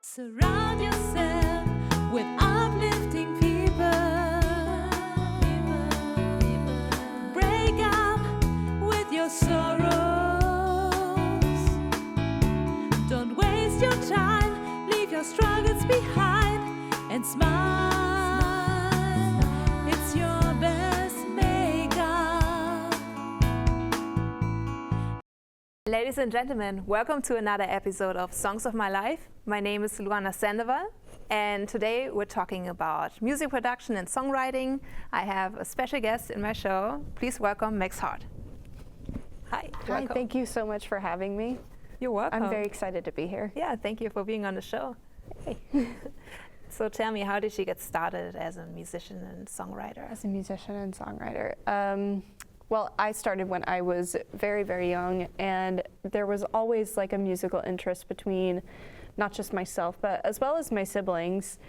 Surround yourself with uplifting people. Break up with your sorrows. Don't waste your time, leave your struggles behind and smile. It's your best makeup. Ladies and gentlemen, welcome to another episode of Songs of My Life. My name is Luana Sandoval, and today we're talking about music production and songwriting. I have a special guest in my show. Please welcome Mexx Heart. Hi. Hi, welcome. thank you so much for having me. You're welcome. I'm very excited to be here. Yeah, thank you for being on the show. Hey. So tell me, how did you get started as a musician and songwriter? As a musician and songwriter. Well, I started when I was very, very young, and there was always like a musical interest between not just myself, but as well as my siblings.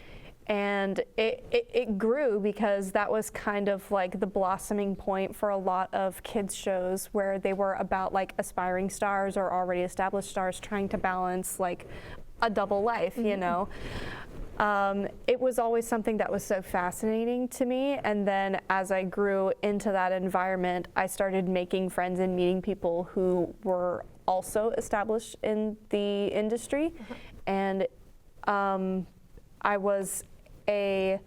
And it grew because that was kind of like the blossoming point for a lot of kids shows where they were about like aspiring stars or already established stars trying to balance like a double life, you know. It was always something that was so fascinating to me, and then as I grew into that environment, I started making friends and meeting people who were also established in the industry. And I was an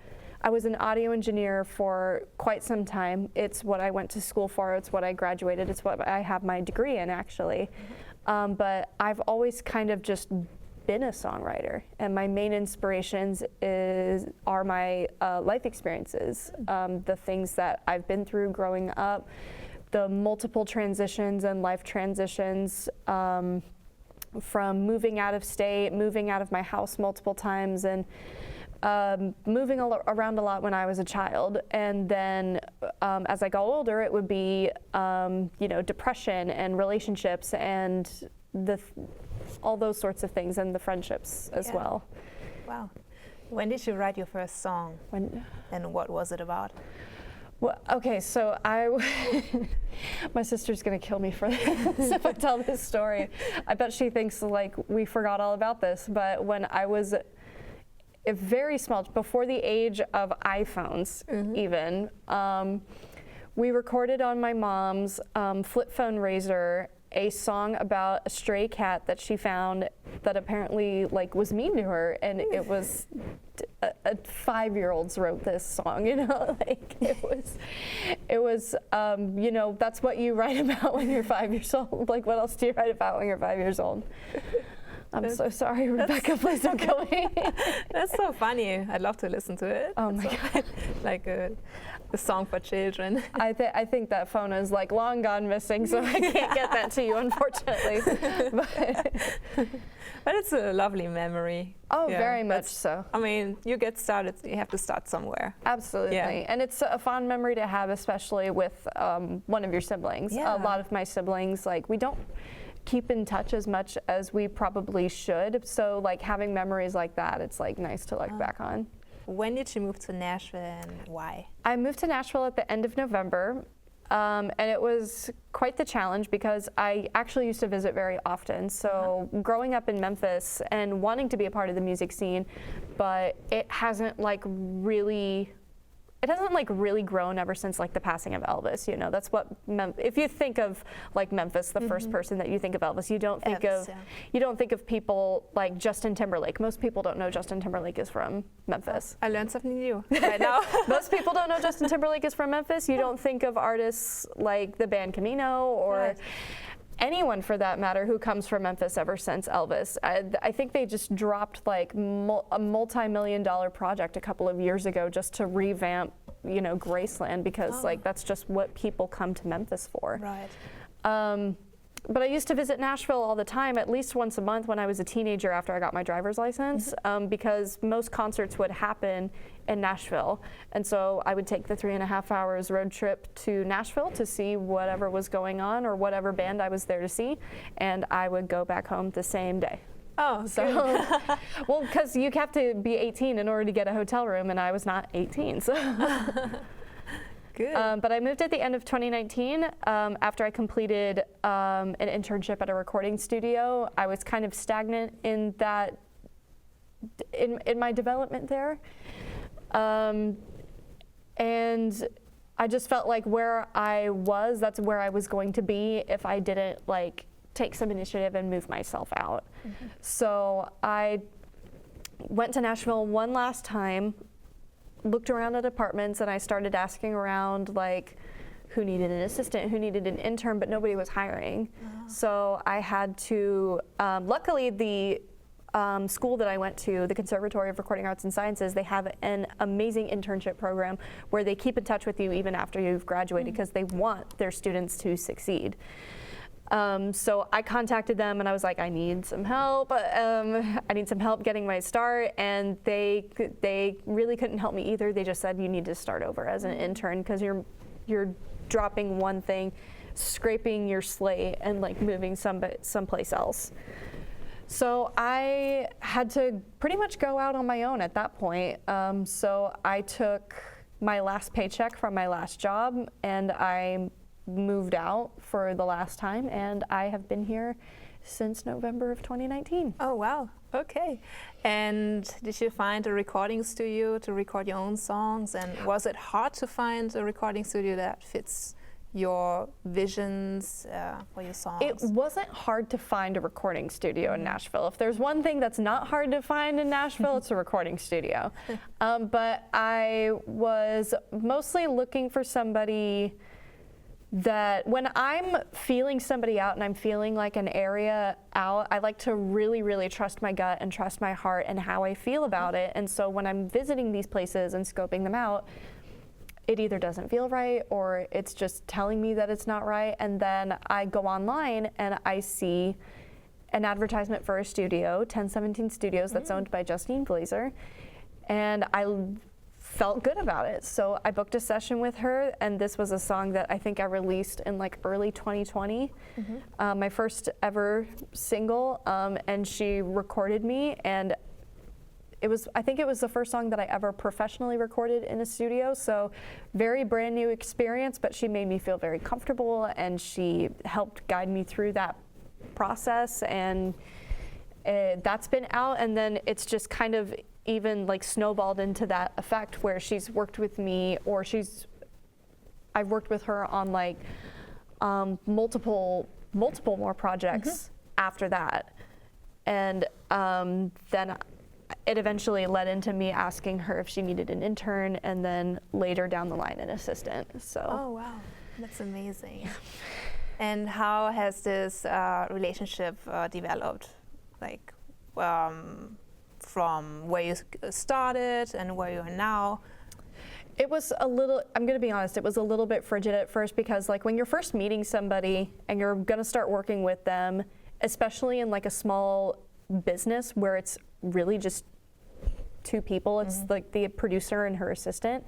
audio engineer for quite some time. It's what I went to school for, it's what I graduated, it's what I have my degree in actually. But I've always kind of just been a songwriter, and my main inspirations are my life experiences, the things that I've been through growing up, the multiple transitions and life transitions, from moving out of state, moving out of my house multiple times, and moving around a lot when I was a child. And then as I got older, it would be depression and relationships and all those sorts of things, and the friendships as well. Wow. When did you write your first song? And what was it about? Well, okay, so my sister's gonna kill me for this if I tell this story. I bet she thinks like we forgot all about this, but when I was very small, before the age of iPhones even, we recorded on my mom's flip phone Razor a song about a stray cat that she found that apparently like was mean to her, and it was a 5-year-olds wrote this song, you know, like it was that's what you write about when you're 5 years old. Like, what else do you write about when you're 5 years old? I'm so sorry, Rebecca, please don't kill me. That's so funny. I'd love to listen to it. Oh my God. Like a song for children. I think that phone is like long gone missing, so I can't get that to you, unfortunately. But it's a lovely memory. Oh, yeah, very much so. I mean, you get started, you have to start somewhere. Absolutely. Yeah. And it's a fond memory to have, especially with one of your siblings. Yeah. A lot of my siblings, like, we don't keep in touch as much as we probably should. So like having memories like that, it's like nice to look back on. When did you move to Nashville, and why? I moved to Nashville at the end of November, and it was quite the challenge because I actually used to visit very often. So growing up in Memphis and wanting to be a part of the music scene, but it hasn't really grown ever since like the passing of Elvis. You know, that's what if you think of like Memphis, the first person that you think of Elvis, you don't think of people like Justin Timberlake. Most people don't know Justin Timberlake is from Memphis. I learned something new right now. Most people don't know Justin Timberlake is from Memphis. You don't think of artists like the band Camino or anyone for that matter who comes from Memphis ever since Elvis. I think they just dropped like a multi-million-dollar project a couple of years ago just to revamp, Graceland, because like that's just what people come to Memphis for. Right. But I used to visit Nashville all the time, at least once a month when I was a teenager after I got my driver's license, because most concerts would happen in Nashville. And so I would take the 3.5 hours road trip to Nashville to see whatever was going on or whatever band I was there to see, and I would go back home the same day. Oh, so well, because you have to be 18 in order to get a hotel room, and I was not 18, so. Good. But I moved at the end of 2019 after I completed an internship at a recording studio. I was kind of stagnant in that in my development there. And I just felt like where I was, that's where I was going to be if I didn't like take some initiative and move myself out. So I went to Nashville one last time, looked around at apartments, and I started asking around like who needed an assistant, who needed an intern, but nobody was hiring. So I had to, luckily the school that I went to, the Conservatory of Recording Arts and Sciences, they have an amazing internship program where they keep in touch with you even after you've graduated because they want their students to succeed. So I contacted them and I was like, I need some help. I need some help getting my start, and they really couldn't help me either. They just said you need to start over as an intern because you're dropping one thing, scraping your slate, and like moving someplace else. So I had to pretty much go out on my own at that point. So I took my last paycheck from my last job and I moved out for the last time, and I have been here since November of 2019. Oh, wow. Okay. And did you find a recording studio to record your own songs? And was it hard to find a recording studio that fits your visions for your songs? It wasn't hard to find a recording studio in Nashville. If there's one thing that's not hard to find in Nashville, it's a recording studio. But I was mostly looking for somebody that when I'm feeling somebody out and I'm feeling like an area out, I like to really, really trust my gut and trust my heart and how I feel about it. And so when I'm visiting these places and scoping them out, it either doesn't feel right or it's just telling me that it's not right. And then I go online and I see an advertisement for a studio, 1017 Studios, that's owned by Justine Glazer. And I felt good about it. So I booked a session with her, and this was a song that I think I released in like early 2020, my first ever single, and she recorded me, and I think it was the first song that I ever professionally recorded in a studio, so very brand new experience, but she made me feel very comfortable, and she helped guide me through that process, and that's been out, and then it's just kind of even like snowballed into that effect where she's worked with me, or I've worked with her on like multiple more projects after that, and then it eventually led into me asking her if she needed an intern, and then later down the line an assistant. So. Oh wow, that's amazing. And how has this relationship developed, like from where you started and where you are now? It was a little, I'm gonna be honest, it was a little bit frigid at first, because like when you're first meeting somebody and you're gonna start working with them, especially in like a small business where it's really just two people, it's like the producer and her assistant,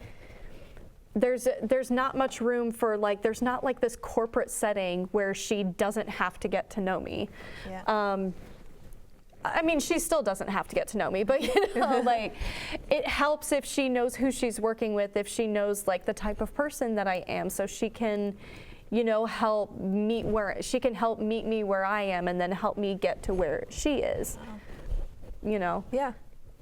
there's not much room for like, there's not like this corporate setting where she doesn't have to get to know me. Yeah. I mean, she still doesn't have to get to know me, but you know, like, it helps if she knows who she's working with, if she knows like the type of person that I am, so she can, you know, help meet me where I am, and then help me get to where she is. You know? Yeah.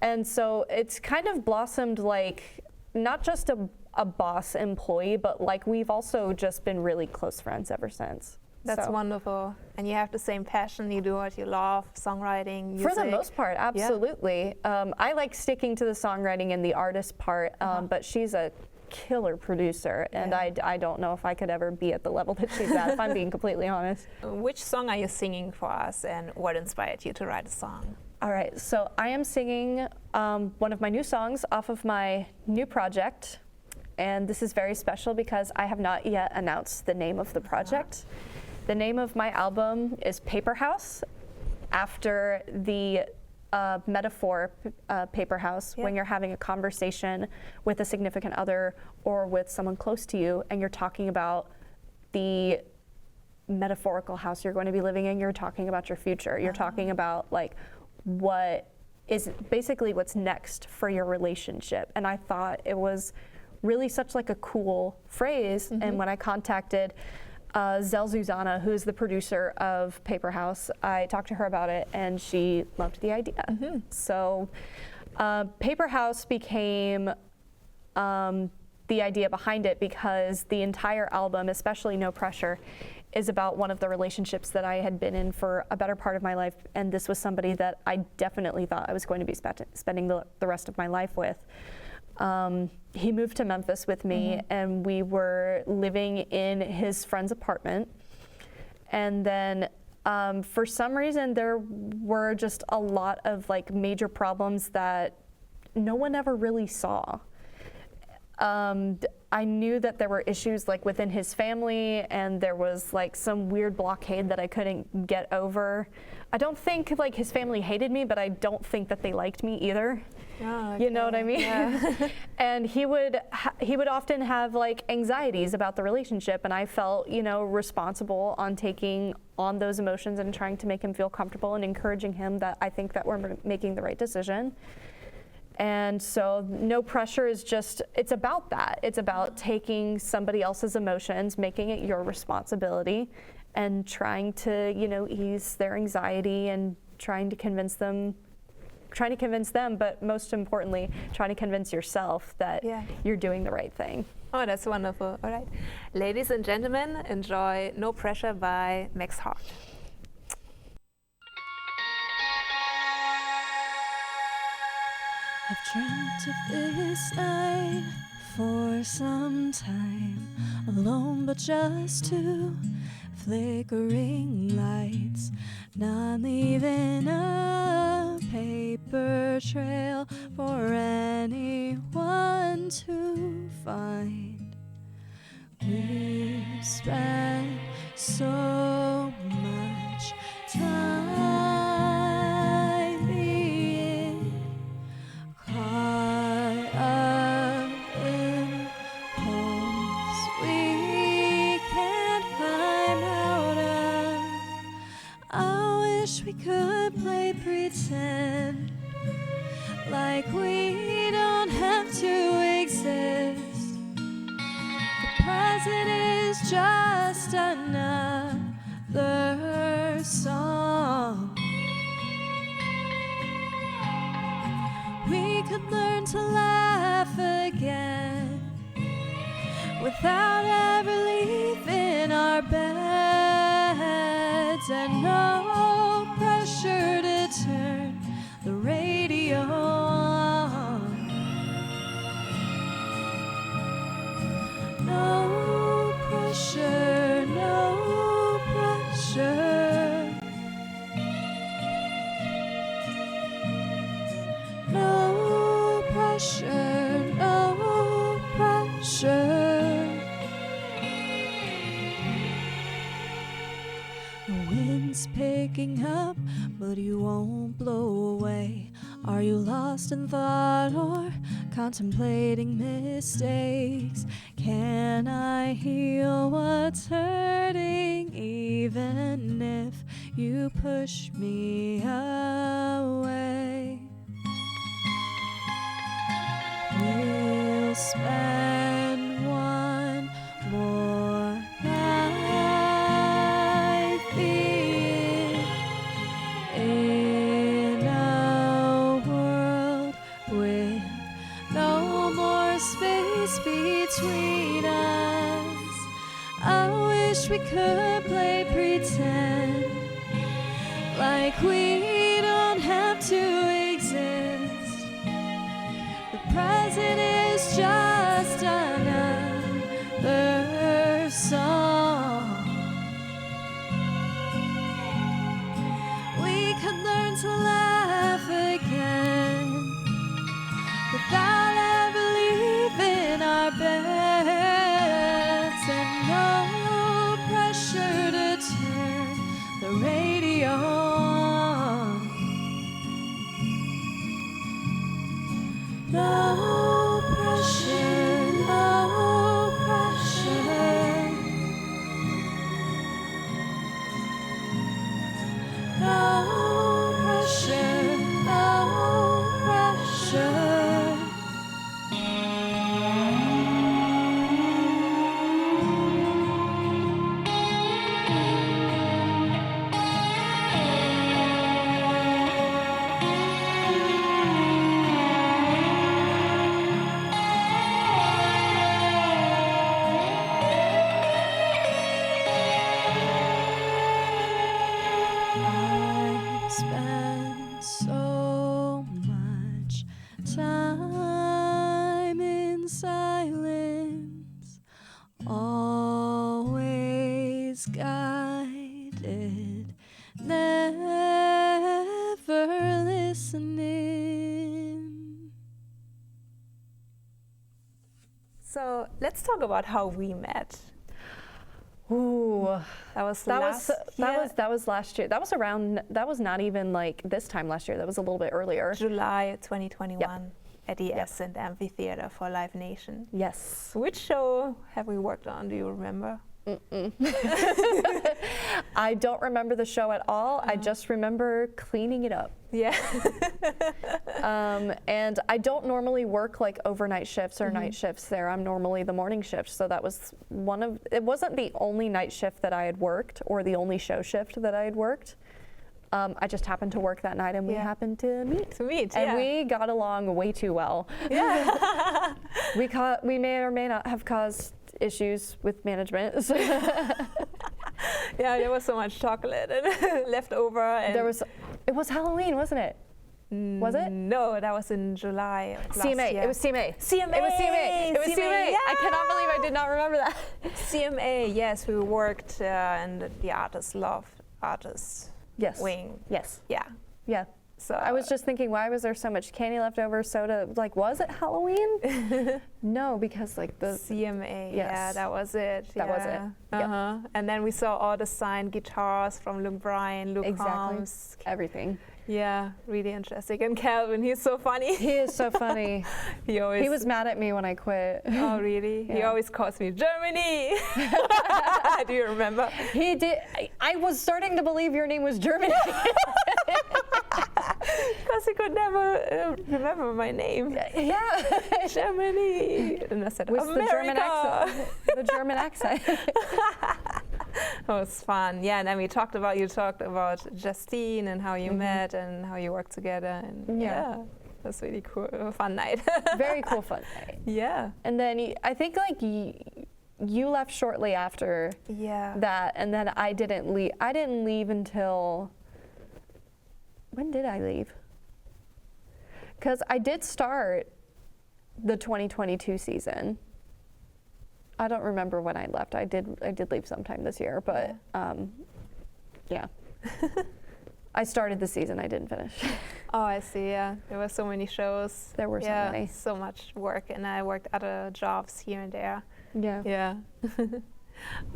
And so it's kind of blossomed like not just a boss employee, but like we've also just been really close friends ever since. That's wonderful. And you have the same passion, you do what you love, songwriting, music. For the most part, absolutely. Yeah. I like sticking to the songwriting and the artist part, but she's a killer producer, and I don't know if I could ever be at the level that she's at, if I'm being completely honest. Which song are you singing for us, and what inspired you to write a song? All right, so I am singing one of my new songs off of my new project, and this is very special because I have not yet announced the name of the project. The name of my album is Paper House, after the metaphor paper house, when you're having a conversation with a significant other or with someone close to you, and you're talking about the metaphorical house you're going to be living in, you're talking about your future, you're talking about like what is basically what's next for your relationship. And I thought it was really such like a cool phrase, and when I contacted Zell Zuzana, who's the producer of Paper House, I talked to her about it, and she loved the idea. So Paper House became the idea behind it because the entire album, especially No Pressure, is about one of the relationships that I had been in for a better part of my life, and this was somebody that I definitely thought I was going to be spending the rest of my life with. He moved to Memphis with me, and we were living in his friend's apartment, and then for some reason there were just a lot of like major problems that no one ever really saw. I knew that there were issues like within his family, and there was like some weird blockade that I couldn't get over. I don't think like his family hated me, but I don't think that they liked me either. Oh, okay. You know what I mean? Yeah. And he would often have like anxieties about the relationship, and I felt, you know, responsible on taking on those emotions and trying to make him feel comfortable and encouraging him that I think that we're making the right decision. And so No Pressure is just, it's about that. It's about taking somebody else's emotions, making it your responsibility, and trying to, you know, ease their anxiety and trying to convince them, but most importantly, trying to convince yourself that you're doing the right thing. Oh, that's wonderful. All right. Ladies and gentlemen, enjoy No Pressure by Mexx Heart. I've dreamt of this night for some time, alone but just two flickering lights, not leaving a paper trail for anyone to find. We've spent so much time being caught up in holes we can't climb out of. I wish we could play pretend, like we don't have to exist. The present is just another song. We could learn to laugh again without ever leaving our beds, and no pressure to turn the radio on. No pressure, no pressure. No pressure, no pressure. The wind's picking up, but you won't blow away. Are you lost in thought or contemplating mistakes? Can I heal what's hurting, even if you push me away? We'll spend one more night being in a world with no more space between us. I wish we could play pretend, like we don't have to exist. The present is just another song. We could learn to laugh again without ever leaving our beds, and no pressure to turn the radio on. No pressure, no pressure. No pressure, no pressure. misguided, never listening. So let's talk about how we met. Ooh, That was that last was last year. That was around. That was not even like this time last year. That was a little bit earlier. July 2021 Yep. at the Essent Amphitheater for Live Nation. Yes. Which show have we worked on? Do you remember? I don't remember the show at all. I just remember cleaning it up. Yeah. And I don't normally work like overnight shifts or night shifts there. I'm normally the morning shift. So that was it wasn't the only night shift that I had worked or the only show shift that I had worked. I just happened to work that night and we happened to meet. And we got along way too well. Yeah. We may or may not have caused issues with management. So Yeah, there was so much chocolate and left over. And it was Halloween, wasn't it? Was it? No, that was in July of last CMA. year. It was CMA. CMA. It was CMA. It was CMA. Yeah. I cannot believe I did not remember that. CMA, yes, we worked in the Artist Love Artist Yes. wing. Yes. Yeah. Yeah. So I was just thinking, why was there so much candy left over? Soda, like, was it Halloween? No, because like the CMA, Yes. yeah, that was it. That was it. Yep. Uh-huh. And then we saw all the signed guitars from Luke Bryan, Luke Exactly. Combs. everything. Yeah, really interesting. And Calvin, he's so funny. He is so funny. He always. He was mad at me when I quit. Oh, really? He Yeah. always calls me Germany. Do you remember? He did. I was starting to believe your name was Germany. Because he could never remember my name. Yeah. Germany. And I said, With America. the German accent. The German accent. It was fun. Yeah, and then you talked about Justine and how you met and how you worked together. And Yeah. it was really cool. A fun night. Very cool fun night. Yeah. And then I think like you left shortly after Yeah. that, and then I didn't leave. I didn't leave until, when did I leave? Because I did start the 2022 season. I don't remember when I left. I did leave sometime this year, but yeah. I started the season. I didn't finish. Oh, I see. Yeah, there were so many shows. There were so yeah, many. so much work, and I worked other jobs here and there. Yeah. Yeah.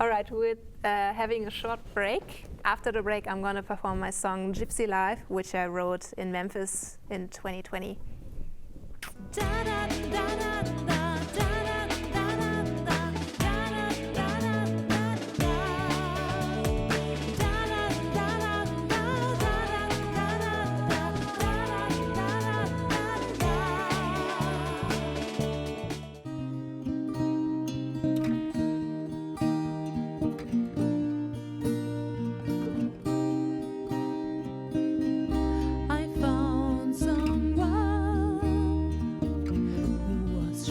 All right, we're having a short break. After the break, I'm going to perform my song Gypsy Life, which I wrote in Memphis in 2020. I found someone who was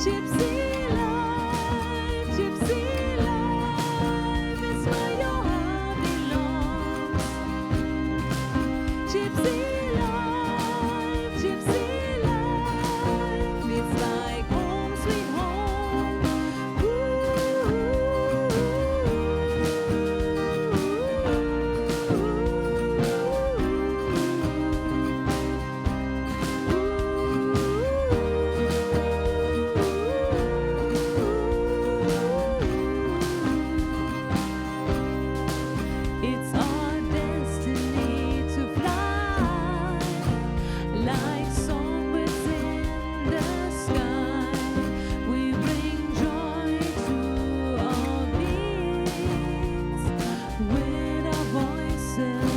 Gypsy life, gypsy life is where your heart belongs. Gypsy life, gypsy life, it's like home sweet home. It's our destiny to fly like songbirds in the sky. We bring joy to all beings with our voices.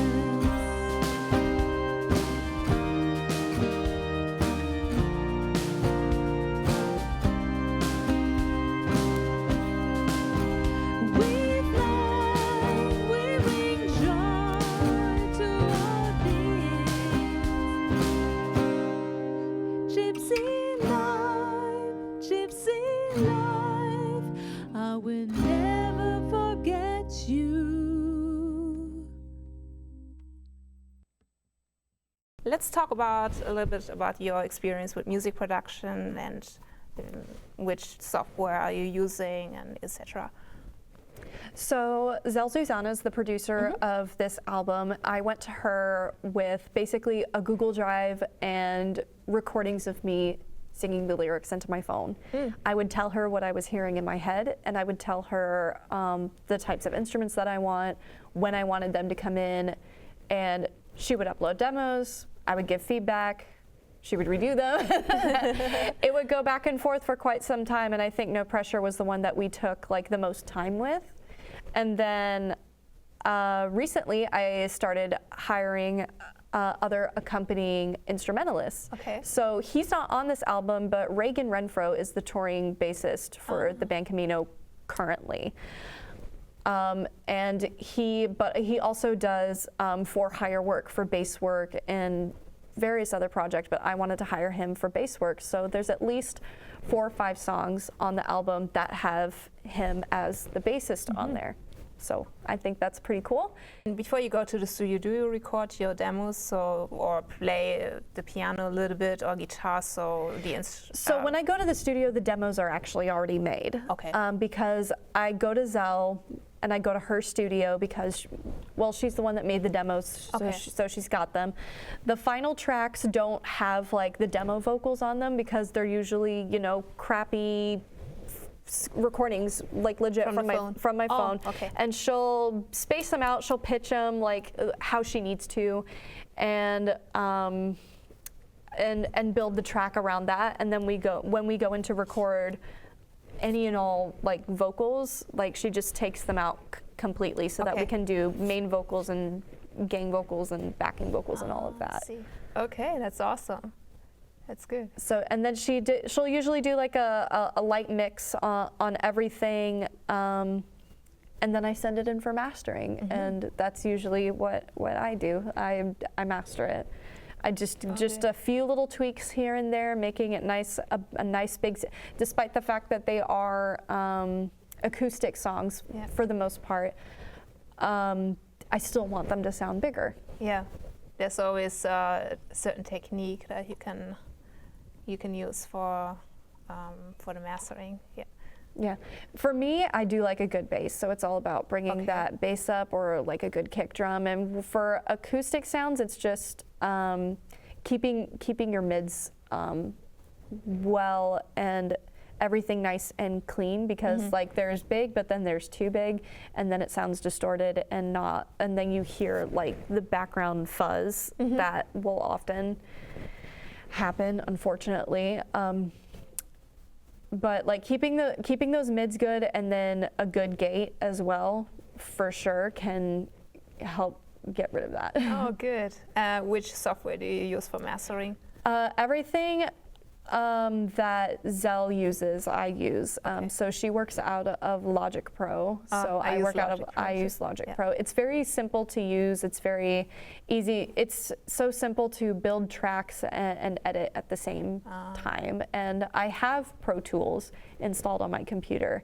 We fly, we bring joy to all beings. Gypsy life, I will never forget you. Let's talk about a little bit about your experience with music production and which software are you using and etc. So Zell Zuzana is the producer of this album. I went to her with basically a Google Drive and recordings of me singing the lyrics into my phone. I would tell her what I was hearing in my head, and I would tell her the types of instruments that I want, when I wanted them to come in, and she would upload demos, I would give feedback, she would redo them. It would go back and forth for quite some time, and I think No Pressure was the one that we took like the most time with. And then recently I started hiring other accompanying instrumentalists. Okay. So he's not on this album, but Reagan Renfro is the touring bassist for the band Camino currently. And he also does for hire work, for bass work and various other projects, but I wanted to hire him for bass work. So there's at least 4 or 5 songs on the album that have him as the bassist on there. So I think that's pretty cool. And before you go to the studio, do you record your demos or play the piano a little bit or guitar? So when I go to the studio, the demos are actually already made. Okay. Because I go to Zell and I go to her studio because, she's the one that made the demos, Okay. so she's got them. The final tracks don't have like the demo vocals on them because they're usually, crappy recordings, like legit from my phone. Okay. And she'll space them out, she'll pitch them like how she needs to, and build the track around that. And then when we go in to record any and all like vocals, like she just takes them out completely so that we can do main vocals and gang vocals and backing vocals and all of that. See. Okay, that's awesome. That's good. So, and then she'll usually do like a light mix on everything, and then I send it in for mastering, and that's usually what I do. I master it. I just a few little tweaks here and there, making it nice, a nice big. Despite the fact that they are acoustic songs for the most part, I still want them to sound bigger. Yeah, there's always a certain technique that you can use for the mastering. Yeah. Yeah, for me, I do like a good bass, so it's all about bringing that bass up or like a good kick drum. And for acoustic sounds, it's just keeping your mids well and everything nice and clean, because like there's big, but then there's too big, and then it sounds distorted and then you hear like the background fuzz that will often happen, unfortunately. But like keeping those mids good and then a good gate as well, for sure, can help get rid of that. Oh, good. Which software do you use for mastering? Everything that Zell uses, I use. So she works out of Logic Pro. So I use Logic Pro. It's very simple to use. It's very easy. It's so simple to build tracks and edit at the same time. And I have Pro Tools installed on my computer,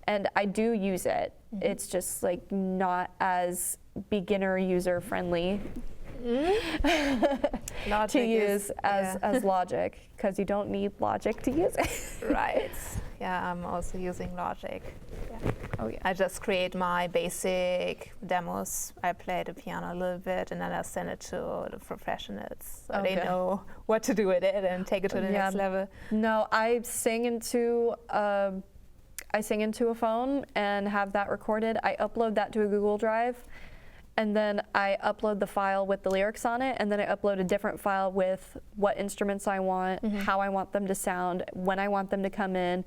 and I do use it. It's just like not as beginner user friendly to use as Logic, because you don't need Logic to use it. Right. Yeah, I'm also using Logic. Yeah. Oh yeah. I just create my basic demos. I play the piano a little bit, and then I send it to the professionals, so they know what to do with it and take it to the next level. No, I sing into a phone and have that recorded. I upload that to a Google Drive. And then I upload the file with the lyrics on it, and then I upload a different file with what instruments I want, how I want them to sound, when I want them to come in,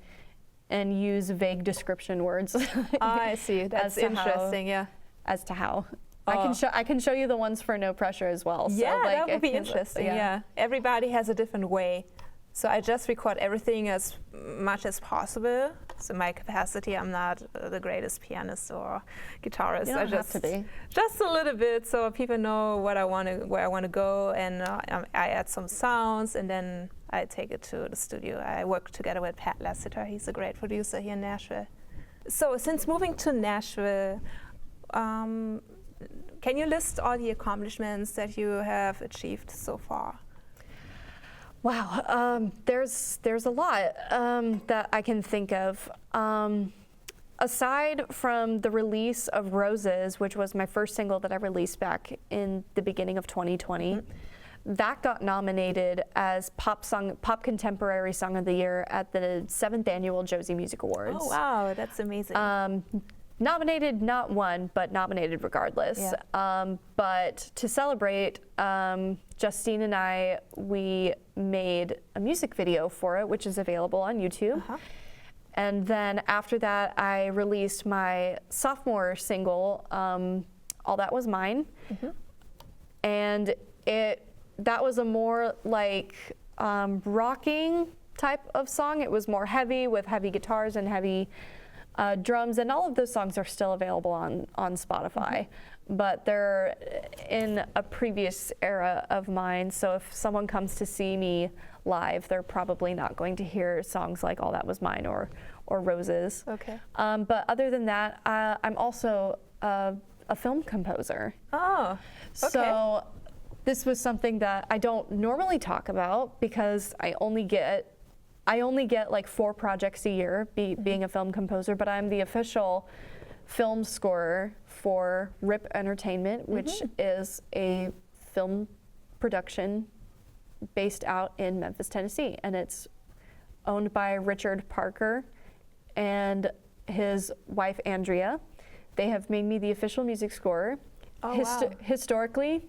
and use vague description words. I see. That's interesting. As to how. I can show you the ones for No Pressure as well. So yeah, like, that would be interesting. Yeah, everybody has a different way. So I just record everything as much as possible. So my capacity, I'm not the greatest pianist or guitarist. You don't have to be. Just a little bit, so people know where I want to go, and I add some sounds, and then I take it to the studio. I work together with Pat Lassiter. He's a great producer here in Nashville. So since moving to Nashville, can you list all the accomplishments that you have achieved so far? Wow, there's a lot that I can think of. Aside from the release of Roses, which was my first single that I released back in the beginning of 2020, that got nominated as Pop Contemporary Song of the Year at the 7th Annual Josie Music Awards. Oh wow, that's amazing. Nominated, not won, but nominated regardless. Yeah. But to celebrate, Justine and I, we made a music video for it, which is available on YouTube. And then after that, I released my sophomore single, All That Was Mine. And that was a more like rocking type of song. It was more heavy, with heavy guitars and heavy drums, and all of those songs are still available on Spotify, but they're in a previous era of mine. So if someone comes to see me live, they're probably not going to hear songs like All That Was Mine or Roses. Okay. But other than that, I'm also a film composer. Oh, okay. So this was something that I don't normally talk about, because I only get like 4 projects a year being a film composer, but I'm the official film scorer for RIP Entertainment, which is a film production based out in Memphis, Tennessee. And it's owned by Richard Parker and his wife, Andrea. They have made me the official music scorer. Oh, wow. Historically,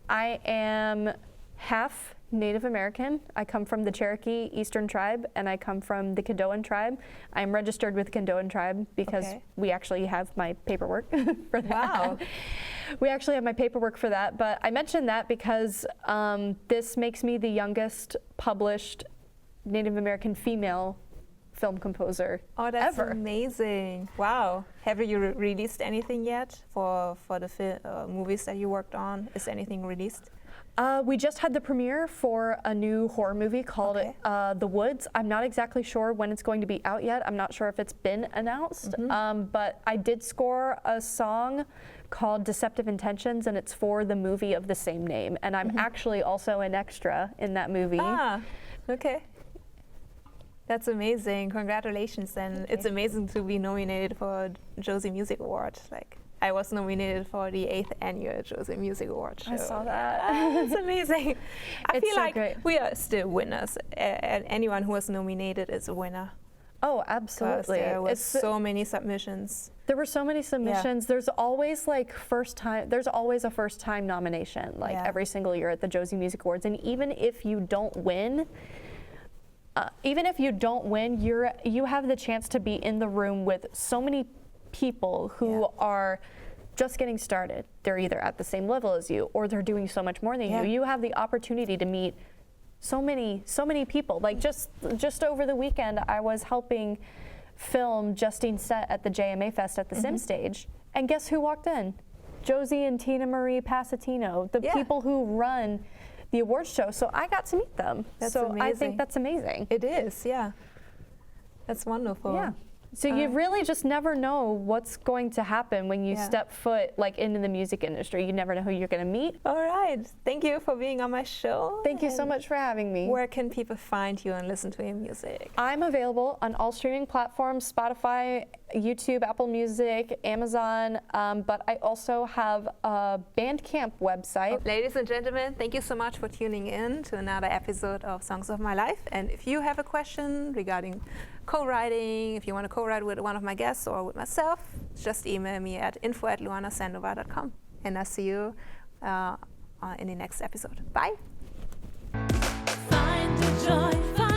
I am half Native American. I come from the Cherokee Eastern Tribe, and I come from the Caddoan Tribe. I'm registered with the Caddoan Tribe because we actually have my paperwork for that. Wow. We actually have my paperwork for that, but I mentioned that because this makes me the youngest published Native American female film composer that's ever. Amazing. Wow. Have you released anything yet for the movies that you worked on? Is anything released? We just had the premiere for a new horror movie called The Woods. I'm not exactly sure when it's going to be out yet. I'm not sure if it's been announced, but I did score a song called Deceptive Intentions, and it's for the movie of the same name. And I'm actually also an extra in that movie. Ah, okay. That's amazing. Congratulations. And it's amazing to be nominated for Josie Music Award. Like, I was nominated for the 8th annual Josie Music Award show. I saw that. It's amazing. I feel so like great. we are still winners. And anyone who was nominated is a winner. Oh, absolutely. There were so many submissions. There were so many submissions. There's always like there's always a first time nomination, like every single year at the Josie Music Awards. And even if you don't win, you have the chance to be in the room with so many people who are just getting started. They're either at the same level as you, or they're doing so much more than you. You have the opportunity to meet so many people. Like just over the weekend, I was helping film Justine's set at the JMA Fest at the Sim Stage, and guess who walked in? Josie and Tina Marie Pasatino, the people who run the awards show. So I got to meet them. That's so amazing. I think that's amazing. It is, yeah. That's wonderful. Yeah. So you really just never know what's going to happen when you step foot like into the music industry. You never know who you're going to meet. All right. Thank you for being on my show. Thank you so much for having me. Where can people find you and listen to your music? I'm available on all streaming platforms, Spotify, YouTube, Apple Music, Amazon, but I also have a Bandcamp website. Ladies and gentlemen, thank you so much for tuning in to another episode of Songs of My Life. And if you have a question regarding co-writing, if you want to co-write with one of my guests or with myself, just email me at info@luanasandoval.com. And I'll see you in the next episode. Bye. Find the joy.